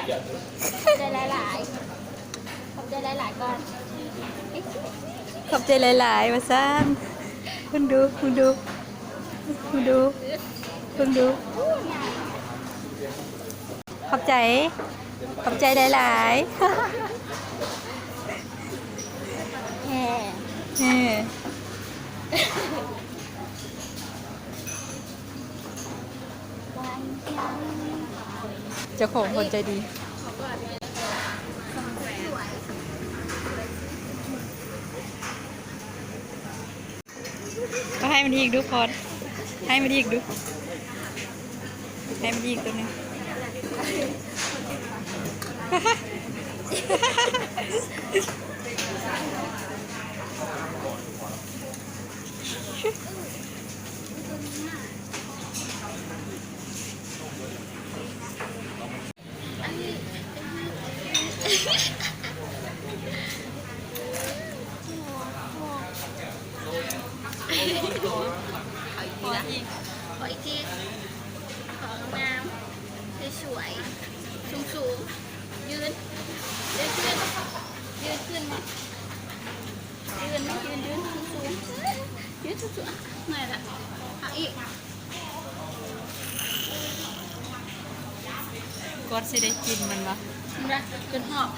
ขอบใจหลายๆขอบใจหลายๆก่อนขอบใจหลายๆมาซ่านเพิ่งดูเพิ่งดูเพิ่งดูเพิ่งดูขอบใจขอบใจหลายๆแห่ เออวันยัง เจ้าของคนใจดีก็ให้มันอีกดูพอดให้มันอีกดูให้มันอีกตัวนึงขออีกทีของงามสวยๆสูงๆยืนขึ้นยืนขึ้นไหมยืนไหมยืนสูงยืนสูงๆไม่ละเอาอีก ก็สิได้กินมันวะ นะจนหอบ